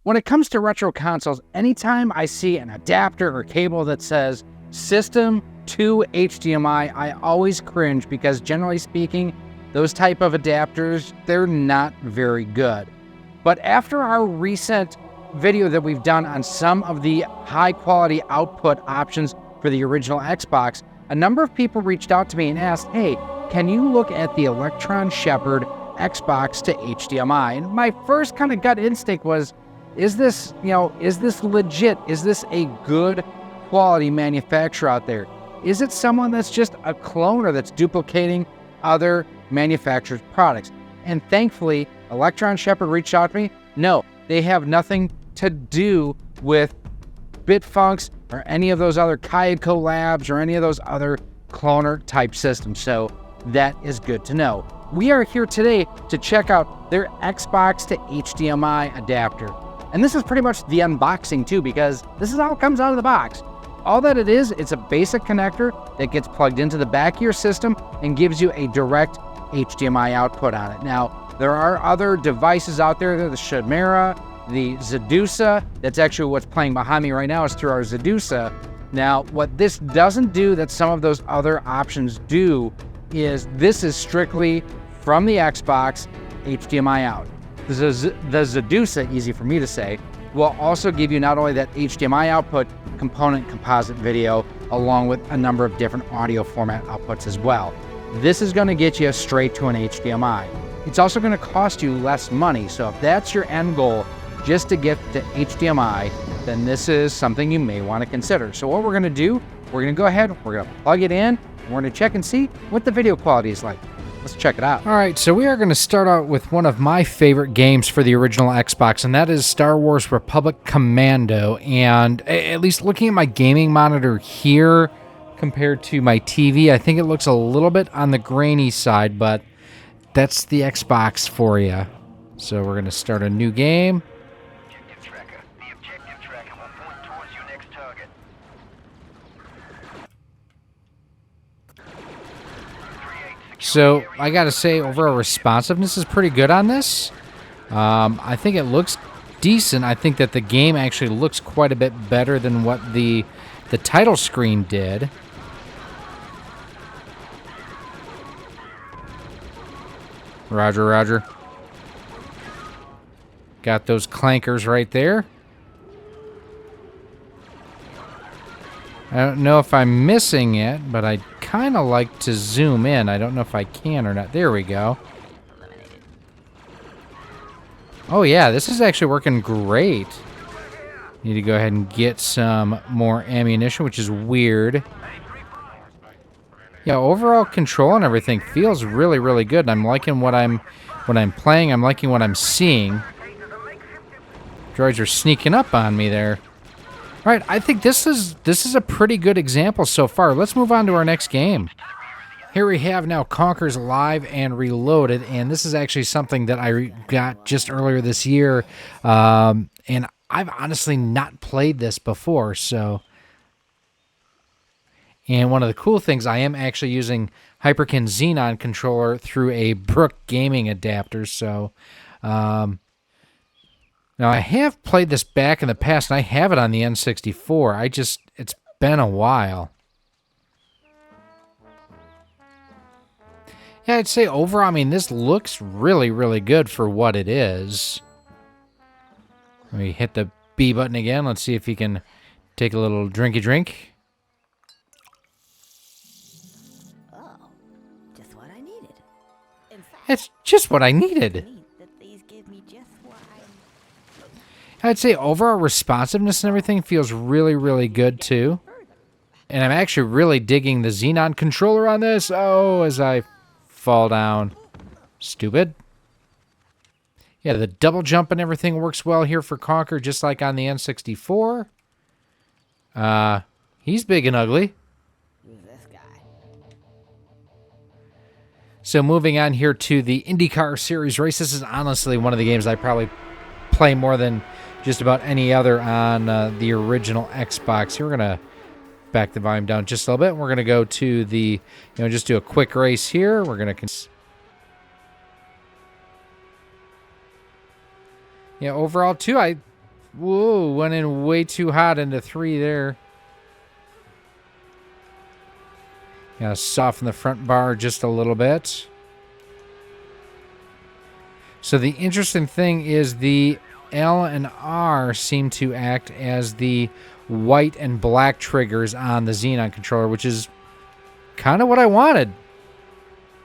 When it comes to retro consoles, anytime I see an adapter or cable that says System to HDMI, I always cringe because generally speaking, those type of adapters, they're not very good. But after our recent video that we've done on some of the high quality output options for the original Xbox, a number of people reached out to me and asked, hey, can you look at the Electron Shepherd Xbox to HDMI? And my first kind of gut instinct was, is this legit? Is this a good quality manufacturer out there? Is it someone that's just a clone or that's duplicating other manufacturers' products? And thankfully, Electron Shepherd reached out to me. No, they have nothing to do with Bitfunks or any of those other Kayako Labs or any of those other cloner type systems. So that is good to know. We are here today to check out their Xbox to HDMI adapter. And this is pretty much the unboxing too, because this is how it comes out of the box. All that it is, it's a basic connector that gets plugged into the back of your system and gives you a direct HDMI output on it. Now, there are other devices out there, the Chimera, the Xedusa. That's actually what's playing behind me right now is through our Xedusa. Now, what this doesn't do that some of those other options do is this is strictly from the Xbox HDMI out. The Xedusa, easy for me to say, will also give you not only that HDMI output, component composite video, along with a number of different audio format outputs as well. This is going to get you straight to an HDMI. It's also going to cost you less money, so if that's your end goal, just to get to HDMI, then this is something you may want to consider. So what we're going to do, we're going to go ahead, we're going to plug it in, and we're going to check and see what the video quality is like. Let's check it out. All right, so we are going to start out with one of my favorite games for the original Xbox, and that is Star Wars Republic Commando. And at least looking at my gaming monitor here compared to my TV, I think it looks a little bit on the grainy side, but that's the Xbox for you. So we're going to start a new game. The objective tracker will point towards your next target. So I gotta say, overall responsiveness is pretty good on this. I think it looks decent. I think that the game actually looks quite a bit better than what the title screen did. Roger, roger. Got those clankers right there. I don't know if I'm missing it, but I'd kind of like to zoom in. I don't know if I can or not. There we go. Oh yeah, this is actually working great. Need to go ahead and get some more ammunition, which is weird. Yeah, overall control and everything feels really, really good. I'm liking what I'm playing. I'm liking what I'm seeing. Droids are sneaking up on me there. All right, I think this is a pretty good example so far. Let's move on to our next game. Here we have now Conker's Live and Reloaded, and this is actually something that I got just earlier this year, and I've honestly not played this before. So, and one of the cool things, I am actually using Hyperkin Xenon controller through a Brook gaming adapter. So, now, I have played this back in the past, and I have it on the N64. It's been a while. Yeah, I'd say overall, I mean, this looks really, really good for what it is. Let me hit the B button again. Let's see if he can take a little drinky drink. Oh, just what I needed. In fact, It's just what I needed. I'd say overall responsiveness and everything feels really, really good too. And I'm actually really digging the Xenon controller on this. Oh, as I fall down. Stupid. Yeah, the double jump and everything works well here for Conker, just like on the N64. He's big and ugly. Who's this guy? So moving on here to the IndyCar Series race. This is honestly one of the games I probably play more than just about any other on the original Xbox. Here we're going to back the volume down just a little bit. We're going to go to the, just do a quick race here. We're going to... Yeah, overall, too, I Whoa, went in way too hot into 3 there. Gotta soften the front bar just a little bit. So the interesting thing is the L and R seem to act as the white and black triggers on the Xenon controller, which is kind of what I wanted.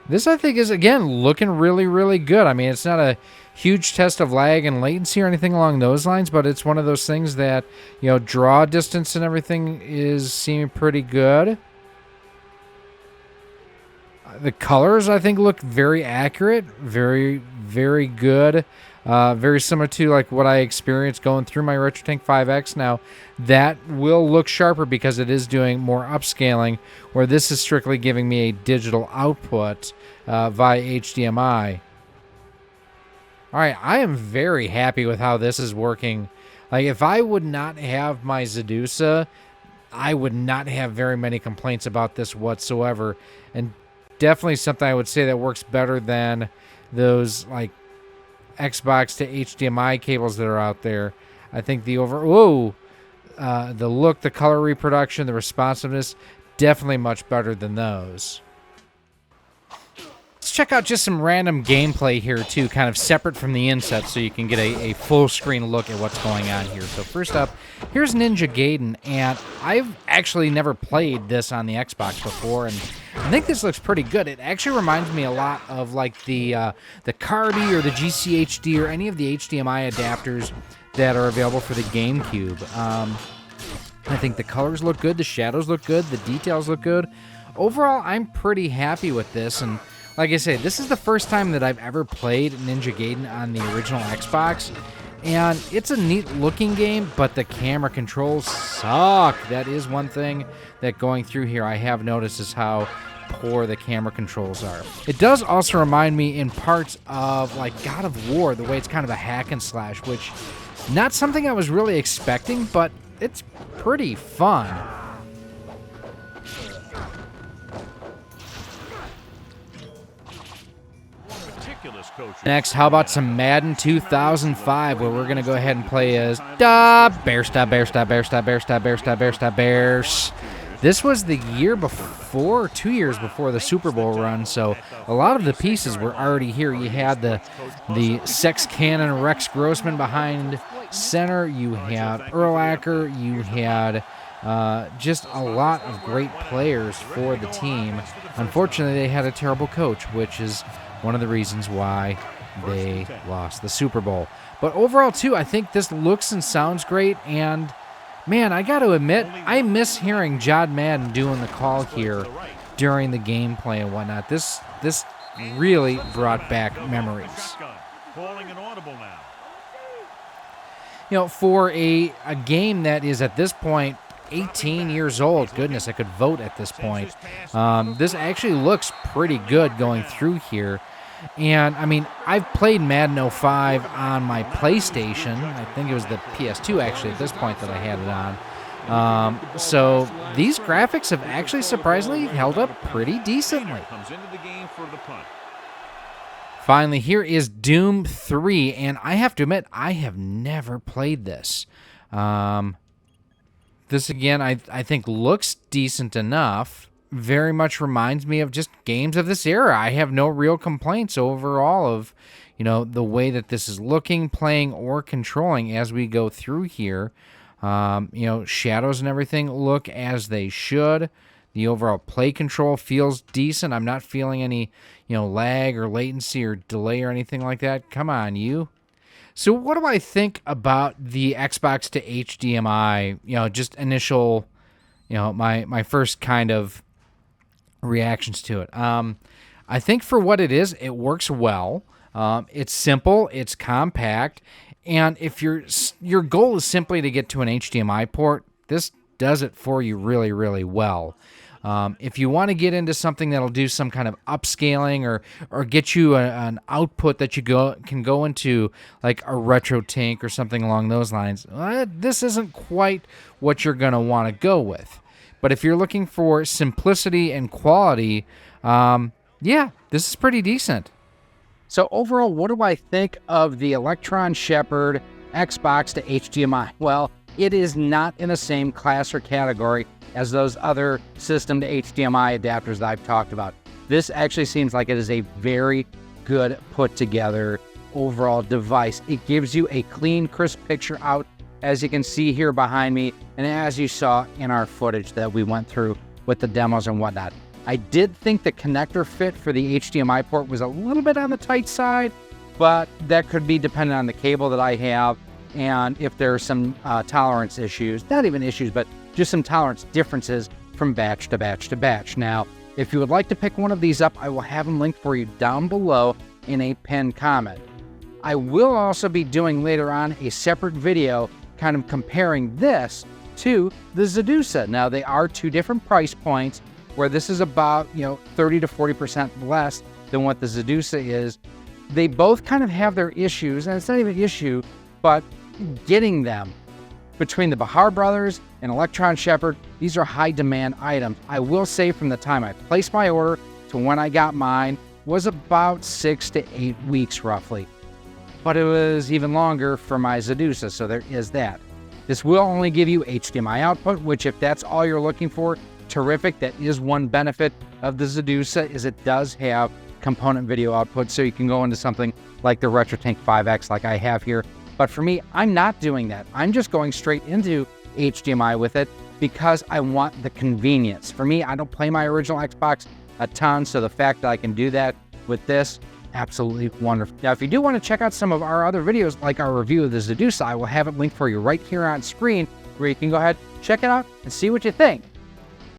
This, I think, is, again, looking really, really good. I mean, it's not a huge test of lag and latency or anything along those lines, but it's one of those things that, you know, draw distance and everything is seeming pretty good. The colors, I think, look very accurate, very, very good. Very similar to like what I experienced going through my RetroTank 5X. Now, that will look sharper because it is doing more upscaling, where this is strictly giving me a digital output via HDMI. All right, I am very happy with how this is working. Like, if I would not have my Xedusa, I would not have very many complaints about this whatsoever. And definitely something I would say that works better than those like Xbox to HDMI cables that are out there. I think the the look, the color reproduction, the responsiveness, definitely much better than those. Let's check out just some random gameplay here too, kind of separate from the inset, so you can get a full screen look at what's going on here. So first up, here's Ninja Gaiden, and I've actually never played this on the Xbox before, and I think this looks pretty good. It actually reminds me a lot of like the Carby or the GCHD or any of the HDMI adapters that are available for the GameCube. I think the colors look good, the shadows look good, the details look good. Overall, I'm pretty happy with this, and like I say, this is the first time that I've ever played Ninja Gaiden on the original Xbox, and it's a neat-looking game, but the camera controls suck. That is one thing that going through here I have noticed is how poor the camera controls are. It does also remind me in parts of like God of War, the way it's kind of a hack and slash, which not something I was really expecting, but it's pretty fun. Next, how about some Madden 2005, where we're going to go ahead and play as Bears. This was the year before, 2 years before the Super Bowl run, so a lot of the pieces were already here. You had the Sex Cannon Rex Grossman behind center. You had Urlacher. You had just a lot of great players for the team. Unfortunately, they had a terrible coach, which is one of the reasons why they lost the Super Bowl. But overall, too, I think this looks and sounds great. And, man, I got to admit, I miss hearing John Madden doing the call here during the gameplay and whatnot. This really brought back memories. You know, for a game that is at this point 18 years old. Goodness, I could vote at this point. This actually looks pretty good going through here. And, I mean, I've played Madden 05 on my PlayStation. I think it was the PS2, actually, at this point that I had it on. So these graphics have actually surprisingly held up pretty decently. Finally, here is Doom 3, and I have to admit, I have never played this. This, again, I think looks decent enough. Very much reminds me of just games of this era. I have no real complaints overall of, you know, the way that this is looking, playing, or controlling as we go through here. You know, shadows and everything look as they should. The overall play control feels decent. I'm not feeling any, you know, lag or latency or delay or anything like that. Come on, you. So what do I think about the Xbox to HDMI, you know, just initial, you know, my first kind of reactions to it? I think for what it is, it works well. It's simple, it's compact, and if your goal is simply to get to an HDMI port, this does it for you really, really well. If you want to get into something that'll do some kind of upscaling or get you an output that you can go into, like a RetroTank or something along those lines, this isn't quite what you're going to want to go with. But if you're looking for simplicity and quality, yeah, this is pretty decent. So overall, what do I think of the Electron Shepherd Xbox to HDMI. Well, it is not in the same class or category as those other system to HDMI adapters that I've talked about. This actually seems like it is a very good put together overall device. It gives you a clean, crisp picture out, as you can see here behind me, and as you saw in our footage that we went through with the demos and whatnot. I did think the connector fit for the HDMI port was a little bit on the tight side, but that could be dependent on the cable that I have and if there are some tolerance issues, not even issues, but just some tolerance differences from batch to batch to batch. Now, if you would like to pick one of these up, I will have them linked for you down below in a pinned comment. I will also be doing later on a separate video kind of comparing this to the Xedusa. Now, they are two different price points, where this is about 30 to 40% less than what the Xedusa is. They both kind of have their issues, and it's not even an issue, but getting them between the Bahar brothers and Electron Shepherd, these are high demand items. I will say from the time I placed my order to when I got mine was about 6 to 8 weeks roughly. But it was even longer for my Xedusa, so there is that. This will only give you HDMI output, which if that's all you're looking for, terrific. That is one benefit of the Xedusa, is it does have component video output, so you can go into something like the RetroTank 5X like I have here. But for me, I'm not doing that. I'm just going straight into HDMI with it because I want the convenience. For me, I don't play my original Xbox a ton, so the fact that I can do that with this, absolutely wonderful. Now, if you do want to check out some of our other videos, like our review of the Xedusa, I will have it linked for you right here on screen, where you can go ahead, check it out, and see what you think.